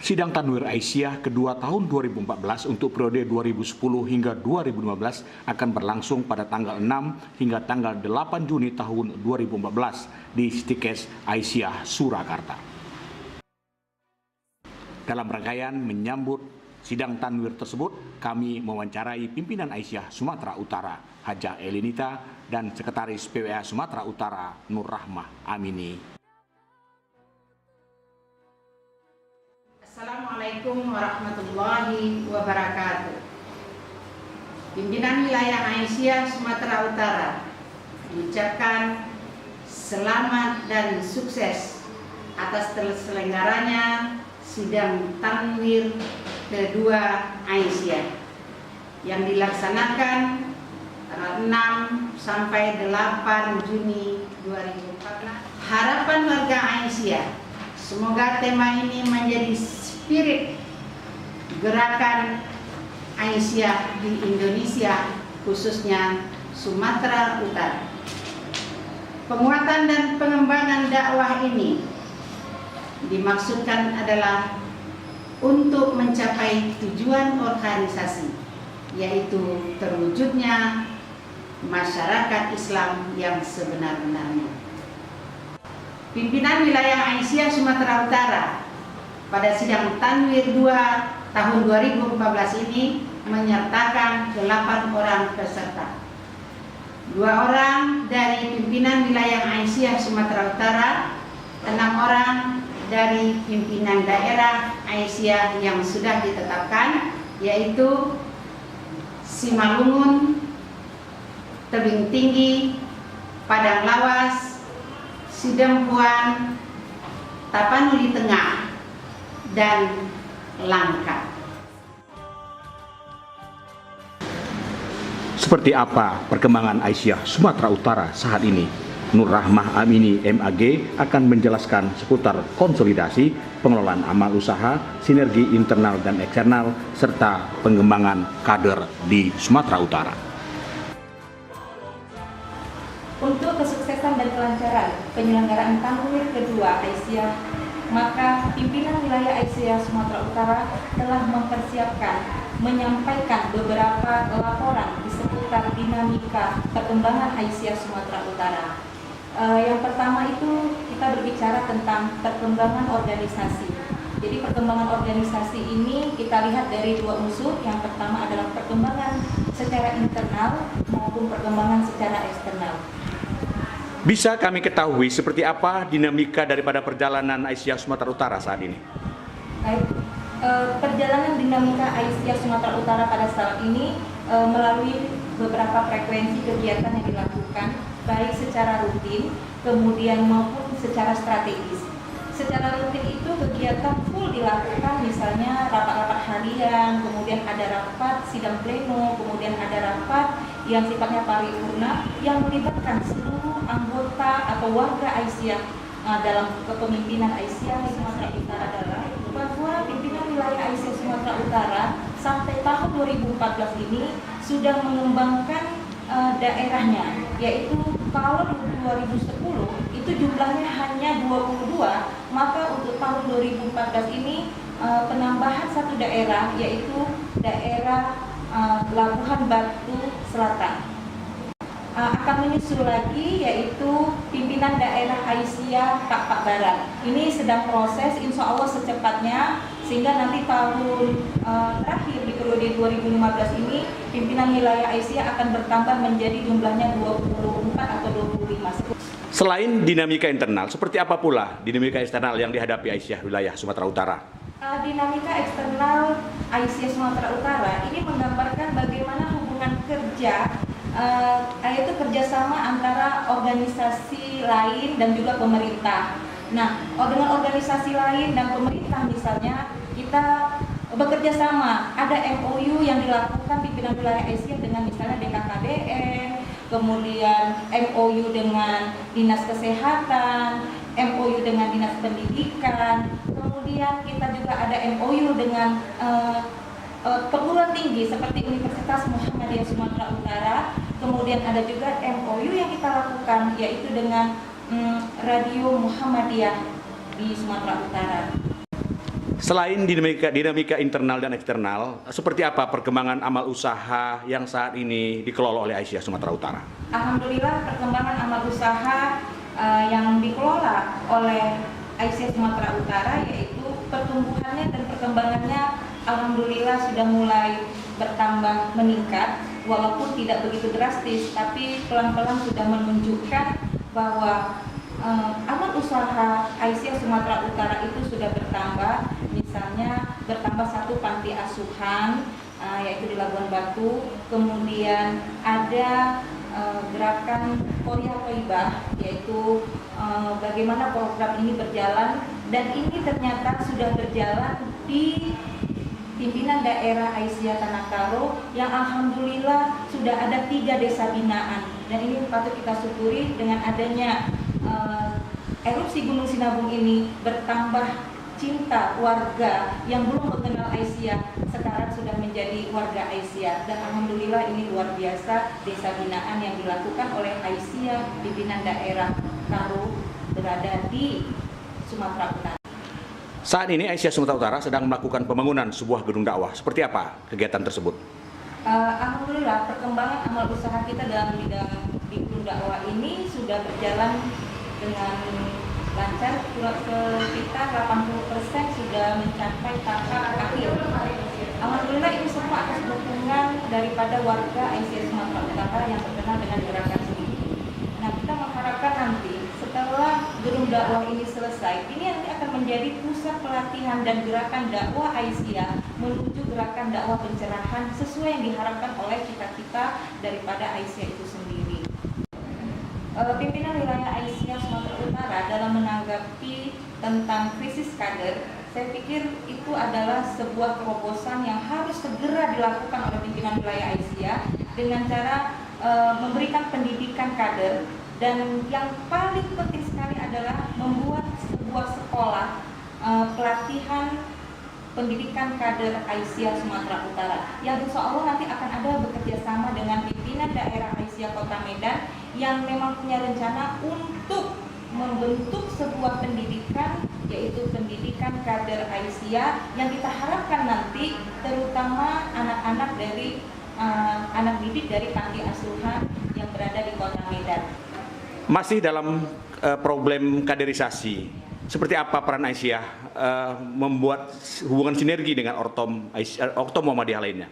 Sidang Tanwir Aisyah kedua tahun 2014 untuk periode 2010 hingga 2015 akan berlangsung pada tanggal 6 hingga tanggal 8 Juni tahun 2014 di Stikes Aisyah, Surakarta. Dalam rangkaian menyambut sidang Tanwir tersebut, kami mewawancarai pimpinan Aisyah Sumatera Utara, Haja Elinita, dan Sekretaris PWA Sumatera Utara, Nur Rahmah Amini. Assalamualaikum warahmatullahi wabarakatuh. Pimpinan wilayah Aisyah Sumatera Utara mengucapkan selamat dan sukses atas terselenggaranya sidang Tanwir kedua Aisyah yang dilaksanakan tanggal 6 sampai 8 Juni 2014. Harapan warga Aisyah, semoga tema ini menjadi spirit gerakan Aisyah di Indonesia, khususnya Sumatera Utara. Penguatan dan pengembangan dakwah ini dimaksudkan adalah untuk mencapai tujuan organisasi, yaitu terwujudnya masyarakat Islam yang sebenar-benarnya. Pimpinan wilayah Aisyah Sumatera Utara pada sidang Tanwir 2 tahun 2014 ini menyertakan 8 orang peserta. 2 orang dari pimpinan wilayah Aisyah Sumatera Utara, 6 orang dari pimpinan daerah Aisyah yang sudah ditetapkan, yaitu Simalungun, Tebing Tinggi, Padang Lawas, Sidempuan, Tapanuli Tengah, dan Langkat. Seperti apa perkembangan Aisyah Sumatera Utara saat ini? Nur Rahmah Amini MAG akan menjelaskan seputar konsolidasi, pengelolaan amal usaha, sinergi internal dan eksternal, serta pengembangan kader di Sumatera Utara. Untuk kesuksesan dan kelancaran penyelenggaraan Tanwir kedua Aisyah, maka pimpinan wilayah Aisyah Sumatera Utara telah mempersiapkan menyampaikan beberapa laporan di seputar dinamika perkembangan Aisyah Sumatera Utara. Yang pertama itu kita berbicara tentang perkembangan organisasi. Jadi perkembangan organisasi ini kita lihat dari 2 unsur. Yang pertama adalah perkembangan secara internal maupun perkembangan secara eksternal. Bisa kami ketahui seperti apa dinamika daripada perjalanan Aisyah Sumatera Utara saat ini? Baik, perjalanan dinamika Aisyah Sumatera Utara pada saat ini melalui beberapa frekuensi kegiatan yang dilakukan, baik secara rutin, kemudian maupun secara strategis. Secara rutin itu kegiatan full dilakukan, misalnya rapat-rapat harian, kemudian ada rapat sidang pleno, kemudian ada rapat yang sifatnya paripurna yang melibatkan seluruh anggota atau warga Aisyah dalam kepemimpinan Aisyah Sumatera Utara adalah bahwa pimpinan wilayah Aisyah Sumatera Utara sampai tahun 2014 ini sudah mengembangkan daerahnya, yaitu kalau 2010 itu jumlahnya hanya 22, maka untuk tahun 2014 ini penambahan 1 daerah, yaitu daerah Labuhan Batu Selatan. Akan menyusul lagi yaitu pimpinan daerah Aisyah Pak Barat. Ini sedang proses, insya Allah secepatnya, sehingga nanti tahun terakhir di periode 2015 ini pimpinan wilayah Aisyah akan bertambah menjadi jumlahnya 24 atau 25. Selain dinamika internal, seperti apa pula dinamika eksternal yang dihadapi Aisyah wilayah Sumatera Utara? Dinamika eksternal Aisyah Sumatera Utara ini menggambarkan bagaimana hubungan kerja, yaitu kerjasama antara organisasi lain dan juga pemerintah. Nah, dengan organisasi lain dan pemerintah misalnya kita bekerja sama, ada MOU yang dilakukan pimpinan wilayah Aisyah dengan misalnya BKKBN, kemudian MOU dengan Dinas Kesehatan, MOU dengan Dinas Dinas Pendidikan, kemudian kita juga ada MOU dengan perguruan tinggi seperti Universitas Muhammadiyah Sumatera Utara, kemudian ada juga MOU yang kita lakukan yaitu dengan Radio Muhammadiyah di Sumatera Utara. Selain dinamika internal dan eksternal, seperti apa perkembangan amal usaha yang saat ini dikelola oleh Aisyah Sumatera Utara? Alhamdulillah perkembangan amal usaha yang dikelola oleh Aisyah Sumatera Utara yaitu pertumbuhannya dan perkembangannya alhamdulillah sudah mulai bertambah meningkat, walaupun tidak begitu drastis, tapi pelan-pelan sudah menunjukkan bahwa amal usaha Aisyah Sumatera Utara itu sudah bertambah. Misalnya bertambah 1 panti asuhan yaitu di Labuan Batu, kemudian ada gerakan Korea Toibah, yaitu bagaimana program ini berjalan, dan ini ternyata sudah berjalan di pimpinan daerah Aisyah Tanah Karo yang alhamdulillah sudah ada 3 desa binaan, dan ini patut kita syukuri. Dengan adanya erupsi Gunung Sinabung ini bertambah cinta warga yang belum mengenal Aisyah sekarang sudah menjadi warga Aisyah, dan alhamdulillah ini luar biasa desa binaan yang dilakukan oleh Aisyah pimpinan daerah Karo berada di Sumatera Utara. Saat ini Aisyah Sumatera Utara sedang melakukan pembangunan sebuah gedung dakwah. Seperti apa kegiatan tersebut? Alhamdulillah perkembangan amal usaha kita dalam bidang di gedung dakwah ini sudah berjalan dengan lancar, sekitar 80% sudah mencapai tahap akhir. Alhamdulillah ini semua atas dukungan daripada warga Aisyah Sumatera Utara yang terkenal dengan gerakan sini. Nah, kita mengharapkan nanti setelah gedung dakwah ini selesai, ini nanti akan menjadi pusat pelatihan dan gerakan dakwah Aisyah menuju gerakan dakwah pencerahan sesuai yang diharapkan oleh cita-cita daripada Aisyah itu sendiri. Pimpinan wilayah Aisyah Sumatera Utara dalam menanggapi tentang krisis kader, saya pikir itu adalah sebuah terobosan yang harus segera dilakukan oleh pimpinan wilayah Aisyah dengan cara memberikan pendidikan kader, dan yang paling penting sekali adalah membuat sebuah sekolah pelatihan pendidikan kader Aisyah Sumatera Utara yang insya Allah nanti akan ada bekerjasama dengan pimpinan daerah Aisyah Kota Medan yang memang punya rencana untuk membentuk sebuah pendidikan, yaitu pendidikan kader Aisyah yang kita harapkan nanti terutama anak-anak dari anak didik dari panti asuhan yang berada di Kota Medan. Masih dalam problem kaderisasi, seperti apa peran Aisyah membuat hubungan sinergi dengan Ortom Muhammadiyah lainnya?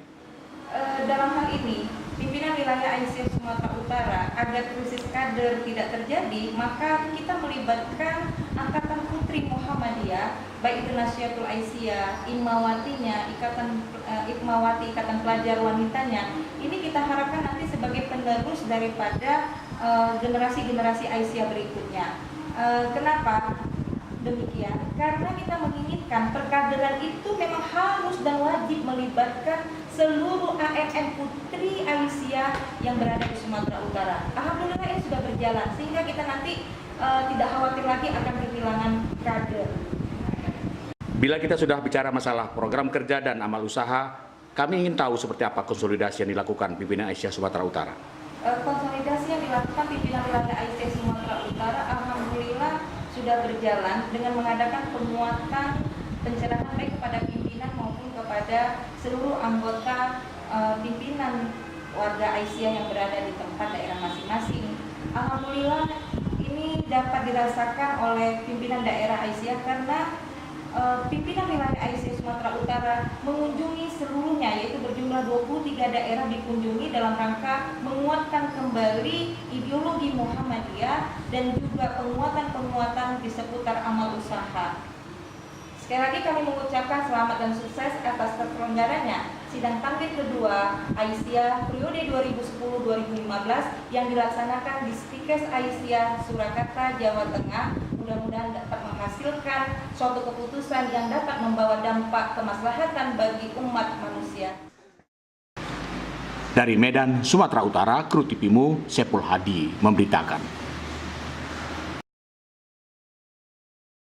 Dalam hal ini, pimpinan wilayah Aisyah Sumatera Utara agar krisis kader tidak terjadi, maka kita melibatkan Angkatan Putri Muhammadiyah, baik itu Nasyatul Aisyah, Imawatinya, Ikmawati, Ikatan Pelajar Wanitanya. Ini kita harapkan nanti sebagai penerus daripada generasi-generasi Aisyah berikutnya. Kenapa demikian? Karena kita menginginkan perkaderan itu memang harus dan wajib melibatkan seluruh AMM Putri Aisyah yang berada di Sumatera Utara. Alhamdulillah ini sudah berjalan sehingga kita nanti tidak khawatir lagi akan kehilangan kader. Bila kita sudah bicara masalah program kerja dan amal usaha, kami ingin tahu seperti apa konsolidasi yang dilakukan pimpinan Aisyah Sumatera Utara. Konsolidasi yang dilakukan pimpinan wilayah Aisyah Sumatera Utara alhamdulillah sudah berjalan dengan mengadakan penguatan pencerahan baik kepada pimpinan maupun kepada seluruh anggota pimpinan warga Aisyah yang berada di tempat daerah masing-masing. Alhamdulillah ini dapat dirasakan oleh pimpinan daerah Aisyah karena pimpinan wilayah Aisyah Sumatera Utara mengunjungi seluruhnya, yaitu berjumlah 23 daerah dikunjungi dalam rangka menguatkan kembali ideologi Muhammadiyah dan juga penguatan-penguatan di seputar amal usaha. Sekali lagi kami mengucapkan selamat dan sukses atas terselenggaranya sidang tampil kedua Aisyah periode 2010-2015 yang dilaksanakan di Stikes Aisyah Surakarta, Jawa Tengah. Mudah-mudahan dapat menghasilkan suatu keputusan yang dapat membawa dampak kemaslahatan bagi umat manusia. Dari Medan, Sumatera Utara, Kru TVmu Sepul Hadi memberitakan.